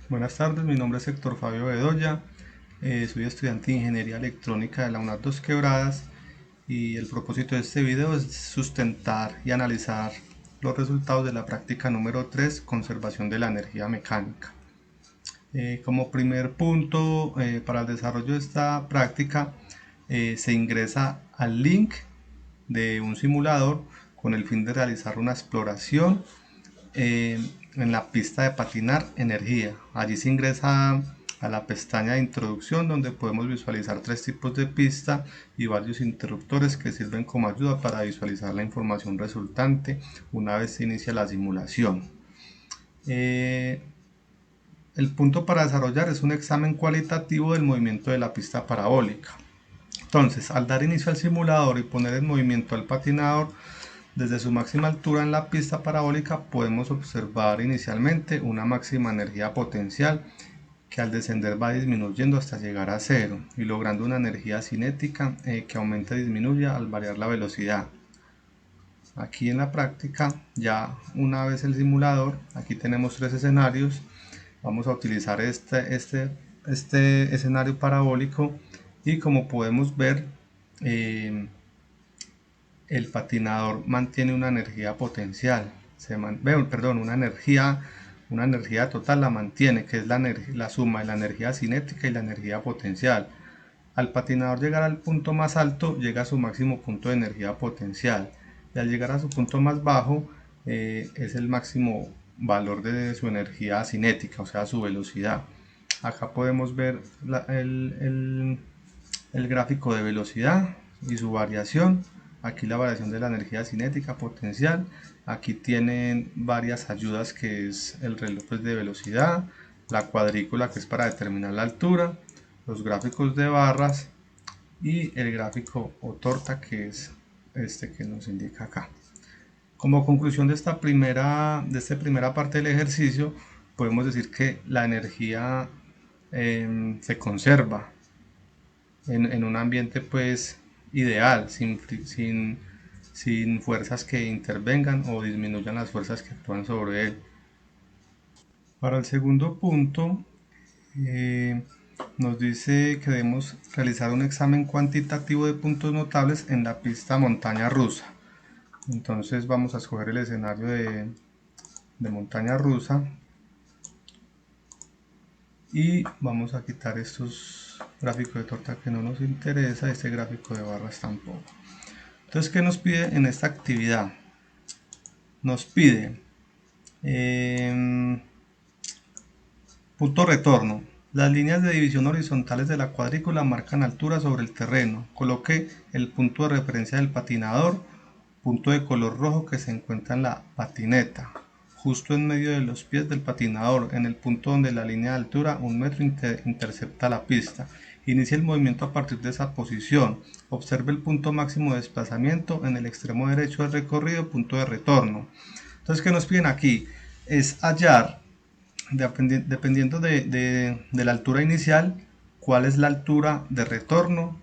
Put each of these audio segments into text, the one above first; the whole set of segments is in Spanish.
Buenas tardes, mi nombre es Héctor Fabio Bedoya, soy estudiante de Ingeniería Electrónica de la UNAD Dos Quebradas y el propósito de este video es sustentar y analizar los resultados de la práctica número 3, conservación de la energía mecánica. Como primer punto para el desarrollo de esta práctica se ingresa al link de un simulador con el fin de realizar una exploración en la pista de patinar energía. Allí se ingresa a la pestaña de introducción donde podemos visualizar tres tipos de pista y varios interruptores que sirven como ayuda para visualizar la información resultante una vez se inicia la simulación. El punto para desarrollar es un examen cualitativo del movimiento de la pista parabólica. Entonces, al dar inicio al simulador y poner en movimiento al patinador, desde su máxima altura en la pista parabólica podemos observar inicialmente una máxima energía potencial que al descender va disminuyendo hasta llegar a cero y logrando una energía cinética que aumenta y disminuye al variar la velocidad. Aquí en la práctica, ya una vez el simulador, aquí tenemos tres escenarios. Vamos a utilizar este escenario parabólico y como podemos ver, el patinador mantiene una energía potencial, una energía total la mantiene, que es la suma de la energía cinética y la energía potencial. Al patinador llegar al punto más alto, llega a su máximo punto de energía potencial, y al llegar a su punto más bajo, es el máximo valor de su energía cinética, o sea, su velocidad. Acá podemos ver el gráfico de velocidad y su variación. Aquí la variación de la energía cinética potencial. Aquí tienen varias ayudas, que es el reloj de velocidad, la cuadrícula, que es para determinar la altura, los gráficos de barras y el gráfico o torta, que es este que nos indica acá. Como conclusión de esta primera parte del ejercicio, podemos decir que la energía se conserva en un ambiente pues ideal, sin fuerzas que intervengan o disminuyan las fuerzas que actúan sobre él. Para el segundo punto, eh, nos dice que debemos realizar un examen cuantitativo de puntos notables en la pista montaña rusa. Entonces vamos a escoger el escenario de montaña rusa y vamos a quitar estos gráficos de torta que no nos interesa, este gráfico de barras tampoco. Entonces, ¿qué nos pide en esta actividad? Nos pide punto retorno. Las líneas de división horizontales de la cuadrícula marcan altura sobre el terreno. Coloque el punto de referencia del patinador, punto de color rojo que se encuentra en la patineta, justo en medio de los pies del patinador, en el punto donde la línea de altura 1 metro intercepta la pista. Inicie el movimiento a partir de esa posición. Observe el punto máximo de desplazamiento en el extremo derecho del recorrido, punto de retorno. Entonces, ¿qué nos piden aquí? Es hallar, dependiendo de la altura inicial, cuál es la altura de retorno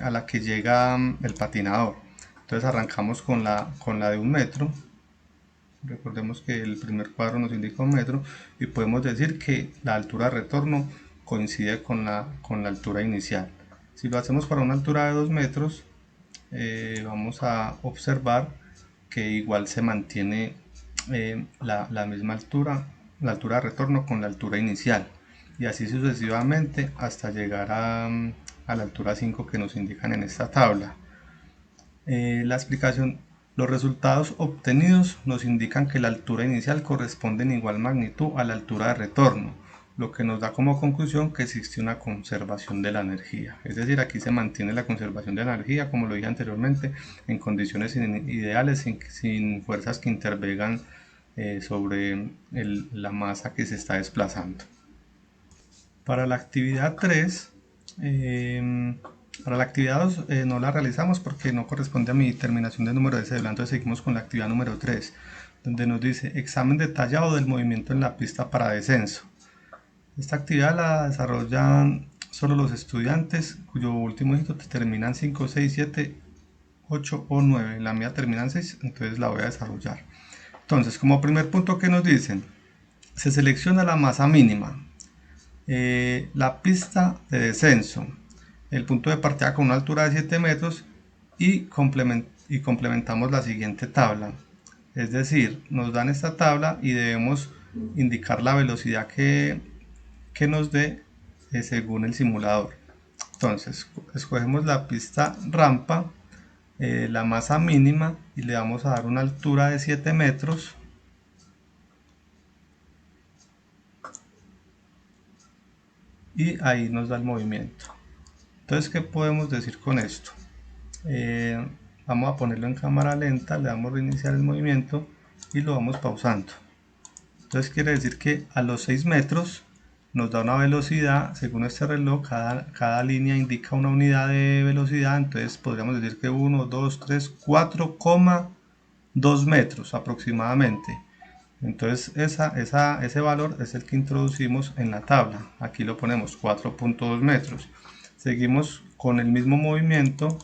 a la que llega el patinador. Entonces arrancamos con la de 1 metro. Recordemos que el primer cuadro nos indica 1 metro y podemos decir que la altura de retorno coincide con la altura inicial. Si lo hacemos para una altura de 2 metros, vamos a observar que igual se mantiene la misma altura, la altura de retorno con la altura inicial, y así sucesivamente hasta llegar a la altura 5 que nos indican en esta tabla. La explicación: los resultados obtenidos nos indican que la altura inicial corresponde en igual magnitud a la altura de retorno, lo que nos da como conclusión que existe una conservación de la energía. Es decir, aquí se mantiene la conservación de la energía, como lo dije anteriormente, en condiciones ideales, sin fuerzas que intervengan sobre la masa que se está desplazando. Para la actividad 3, para la actividad 2 no la realizamos porque no corresponde a mi terminación de número de cédula. Entonces seguimos con la actividad número 3, donde nos dice examen detallado del movimiento en la pista para descenso. Esta actividad la desarrollan solo los estudiantes cuyo último dígito terminan 5, 6, 7, 8 o 9. La mía termina en 6, entonces la voy a desarrollar. Entonces, como primer punto, ¿qué nos dicen? Se selecciona la masa mínima. la pista de descenso, el punto de partida con una altura de 7 metros y complementamos la siguiente tabla. Es decir, nos dan esta tabla y debemos indicar la velocidad que nos dé según el simulador. Entonces, escogemos la pista rampa, la masa mínima y le vamos a dar una altura de 7 metros. Y ahí nos da el movimiento. Entonces, ¿qué podemos decir con esto? Vamos a ponerlo en cámara lenta, le damos a reiniciar el movimiento y lo vamos pausando. Entonces quiere decir que a los 6 metros nos da una velocidad, según este reloj, cada línea indica una unidad de velocidad, entonces podríamos decir que 1, 2, 3, 4,2 metros aproximadamente. Entonces ese valor es el que introducimos en la tabla. Aquí lo ponemos 4,2 metros. Seguimos con el mismo movimiento.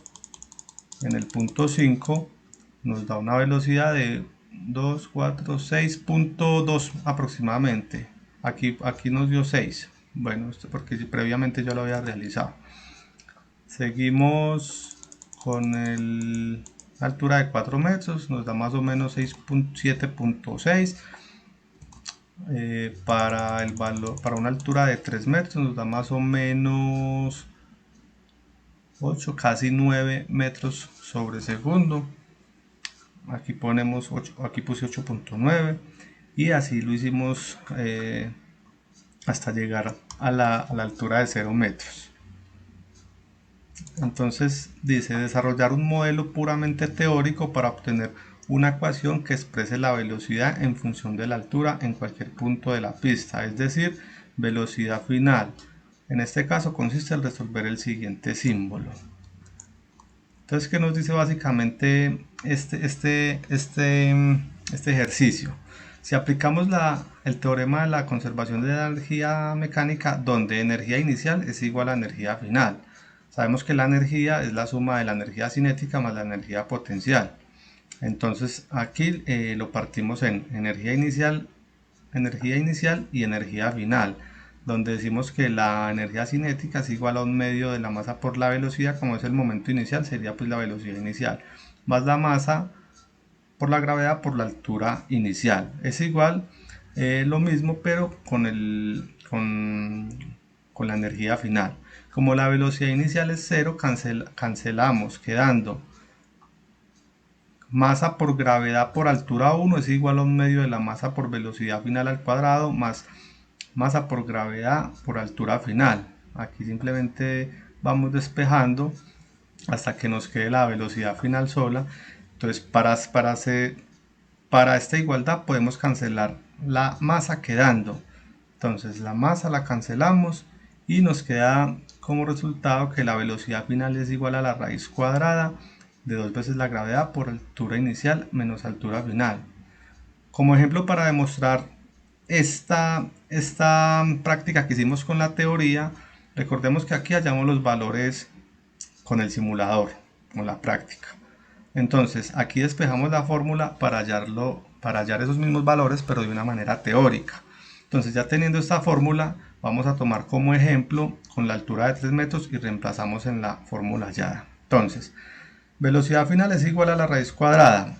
En el punto 5 nos da una velocidad de 2, 4, 6,2 aproximadamente. Aquí nos dio 6. Bueno, esto porque previamente yo lo había realizado. Seguimos con la altura de 4 metros, nos da más o menos 7,6. Para el valor, para una altura de 3 metros nos da más o menos 8, casi 9 metros sobre segundo. Aquí ponemos 8, aquí puse 8,9 y así lo hicimos hasta llegar a la altura de 0 metros. Entonces dice desarrollar un modelo puramente teórico para obtener una ecuación que exprese la velocidad en función de la altura en cualquier punto de la pista, es decir, velocidad final. En este caso consiste en resolver el siguiente símbolo. Entonces, ¿qué nos dice básicamente este ejercicio? Si aplicamos el teorema de la conservación de la energía mecánica, donde energía inicial es igual a energía final, sabemos que la energía es la suma de la energía cinética más la energía potencial. Entonces aquí lo partimos en energía inicial y energía final, donde decimos que la energía cinética es igual a un medio de la masa por la velocidad, como es el momento inicial, sería pues la velocidad inicial, más la masa por la gravedad por la altura inicial. Es igual lo mismo, pero con la energía final. Como la velocidad inicial es 0, cancelamos, quedando masa por gravedad por altura 1 es igual a un medio de la masa por velocidad final al cuadrado más masa por gravedad por altura final. Aquí simplemente vamos despejando hasta que nos quede la velocidad final sola. Entonces para esta igualdad podemos cancelar la masa quedando. Entonces la masa la cancelamos y nos queda como resultado que la velocidad final es igual a la raíz cuadrada de 2 veces la gravedad por altura inicial menos altura final. Como ejemplo para demostrar esta práctica que hicimos con la teoría, recordemos que aquí hallamos los valores con el simulador, con la práctica. Entonces aquí despejamos la fórmula para hallar esos mismos valores, pero de una manera teórica. Entonces ya teniendo esta fórmula, vamos a tomar como ejemplo con la altura de 3 metros y reemplazamos en la fórmula hallada. Entonces, velocidad final es igual a la raíz cuadrada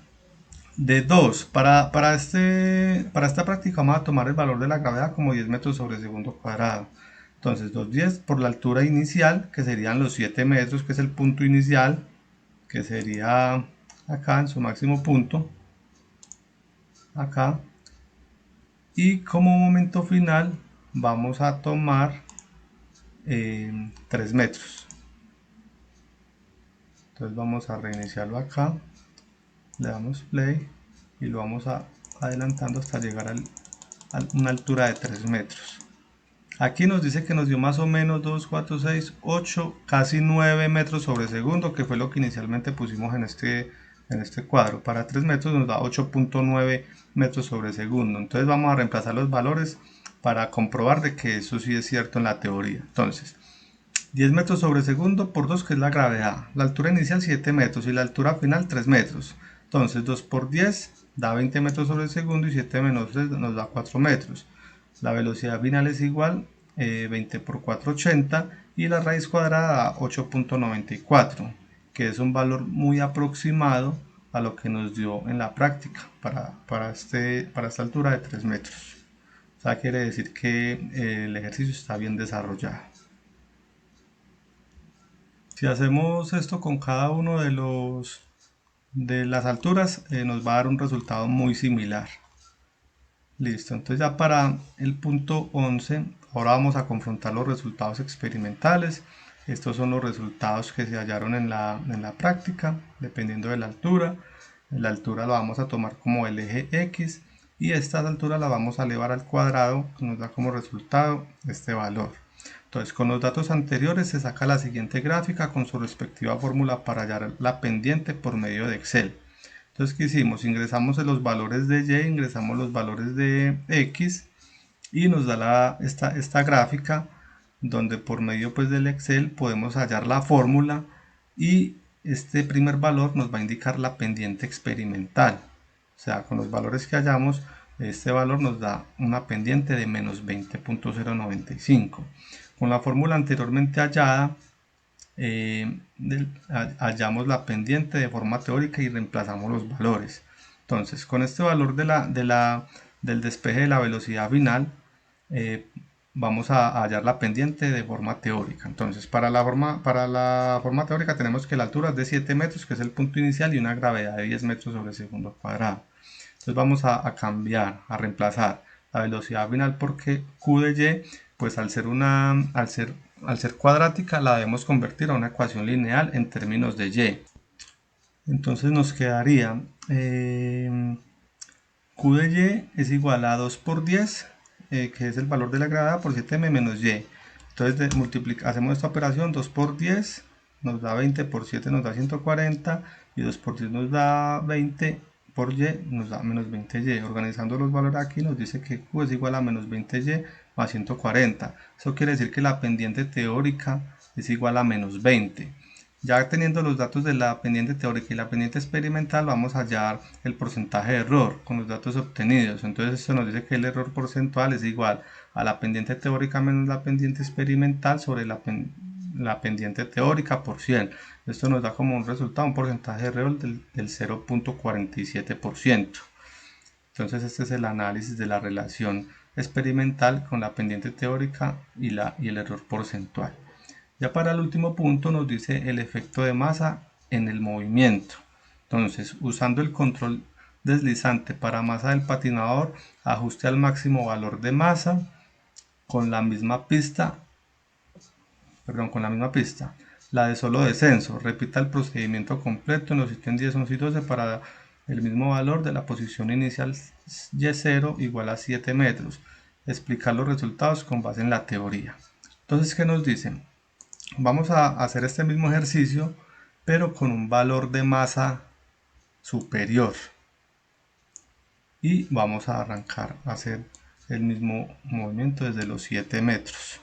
de 2. Para esta práctica vamos a tomar el valor de la gravedad como 10 metros sobre segundo cuadrado. Entonces 2,10 por la altura inicial, que serían los 7 metros, que es el punto inicial, que sería acá en su máximo punto, acá. Y como momento final vamos a tomar 3 metros. Entonces vamos a reiniciarlo acá, le damos play y lo vamos adelantando hasta llegar a una altura de 3 metros. Aquí nos dice que nos dio más o menos 2, 4, 6, 8, casi 9 metros sobre segundo, que fue lo que inicialmente pusimos en este cuadro. Para 3 metros nos da 8,9 metros sobre segundo. Entonces vamos a reemplazar los valores para comprobar de que eso sí es cierto en la teoría. Entonces, 10 metros sobre segundo por 2, que es la gravedad. La altura inicial 7 metros y la altura final 3 metros. Entonces 2 por 10 da 20 metros sobre segundo y 7 menos 3 nos da 4 metros. La velocidad final es igual 20 por 480 y la raíz cuadrada 8.94, que es un valor muy aproximado a lo que nos dio en la práctica para esta altura de 3 metros. O sea, quiere decir que el ejercicio está bien desarrollado. Si hacemos esto con cada uno de las alturas, nos va a dar un resultado muy similar. Listo, entonces ya para el punto 11, ahora vamos a confrontar los resultados experimentales. Estos son los resultados que se hallaron en la práctica, dependiendo de la altura. La altura la vamos a tomar como el eje X y esta altura la vamos a elevar al cuadrado, que nos da como resultado este valor. Entonces, con los datos anteriores se saca la siguiente gráfica con su respectiva fórmula para hallar la pendiente por medio de Excel. Entonces, ¿qué hicimos? Ingresamos los valores de Y, ingresamos los valores de X y nos da esta gráfica donde por medio pues, del Excel podemos hallar la fórmula y este primer valor nos va a indicar la pendiente experimental. O sea, con los valores que hallamos, este valor nos da una pendiente de menos 20.095. Con la fórmula anteriormente hallada, hallamos la pendiente de forma teórica y reemplazamos los valores. Entonces, con este valor del despeje de la velocidad final, vamos a hallar la pendiente de forma teórica. Entonces, para la forma teórica tenemos que la altura es de 7 metros, que es el punto inicial, y una gravedad de 10 metros sobre segundo cuadrado. Entonces vamos a cambiar, a reemplazar la velocidad final porque Q de Y, pues al ser cuadrática la debemos convertir a una ecuación lineal en términos de Y. Entonces nos quedaría Q de Y es igual a 2 por 10, que es el valor de la gravedad, por 7m menos Y. Entonces hacemos esta operación, 2 por 10 nos da 20, por 7 nos da 140 y 2 por 10 nos da 20, por Y nos da menos 20Y. Organizando los valores aquí nos dice que Q es igual a menos 20Y más 140. Eso quiere decir que la pendiente teórica es igual a menos 20. Ya teniendo los datos de la pendiente teórica y la pendiente experimental, vamos a hallar el porcentaje de error con los datos obtenidos. Entonces esto nos dice que el error porcentual es igual a la pendiente teórica menos la pendiente experimental sobre la pendiente teórica por 100. Esto nos da como un resultado un porcentaje de error del 0.47%. Entonces este es el análisis de la relación experimental con la pendiente teórica y el error porcentual. Ya para el último punto nos dice el efecto de masa en el movimiento. Entonces, usando el control deslizante para masa del patinador, ajuste al máximo valor de masa con la misma pista, la de solo descenso. Repita el procedimiento completo en los ítems 10, 11 y 12 para el mismo valor de la posición inicial Y0 igual a 7 metros. Explicar los resultados con base en la teoría. Entonces, ¿qué nos dicen? Vamos a hacer este mismo ejercicio, pero con un valor de masa superior. Y vamos a arrancar a hacer el mismo movimiento desde los 7 metros.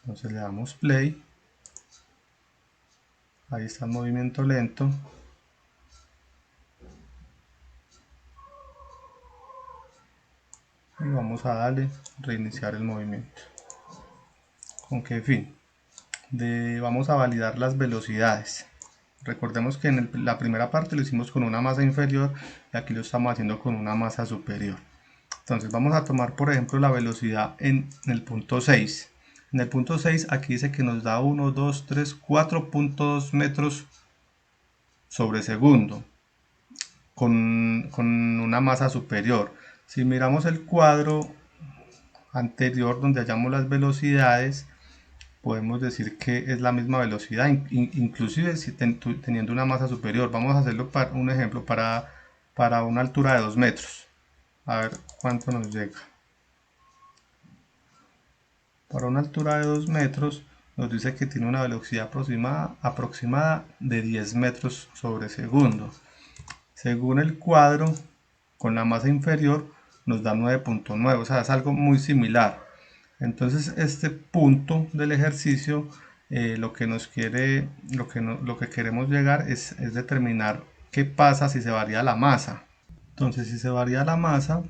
Entonces le damos play. Ahí está el movimiento lento. Y vamos a darle reiniciar el movimiento. ¿Con qué fin? Vamos a validar las velocidades. Recordemos que en la primera parte lo hicimos con una masa inferior y aquí lo estamos haciendo con una masa superior. Entonces vamos a tomar por ejemplo la velocidad en el punto 6. En el punto 6 aquí dice que nos da 1, 2, 3, 4.2 metros sobre segundo con una masa superior. Si miramos el cuadro anterior donde hallamos las velocidades, podemos decir que es la misma velocidad, inclusive si teniendo una masa superior. Vamos a hacerlo para un ejemplo para una altura de 2 metros. A ver cuánto nos llega. Para una altura de 2 metros nos dice que tiene una velocidad aproximada de 10 metros sobre segundo. Según el cuadro, con la masa inferior nos da 9.9, o sea, es algo muy similar. Entonces este punto del ejercicio lo que queremos llegar es determinar qué pasa si se varía la masa. Entonces si se varía la masa,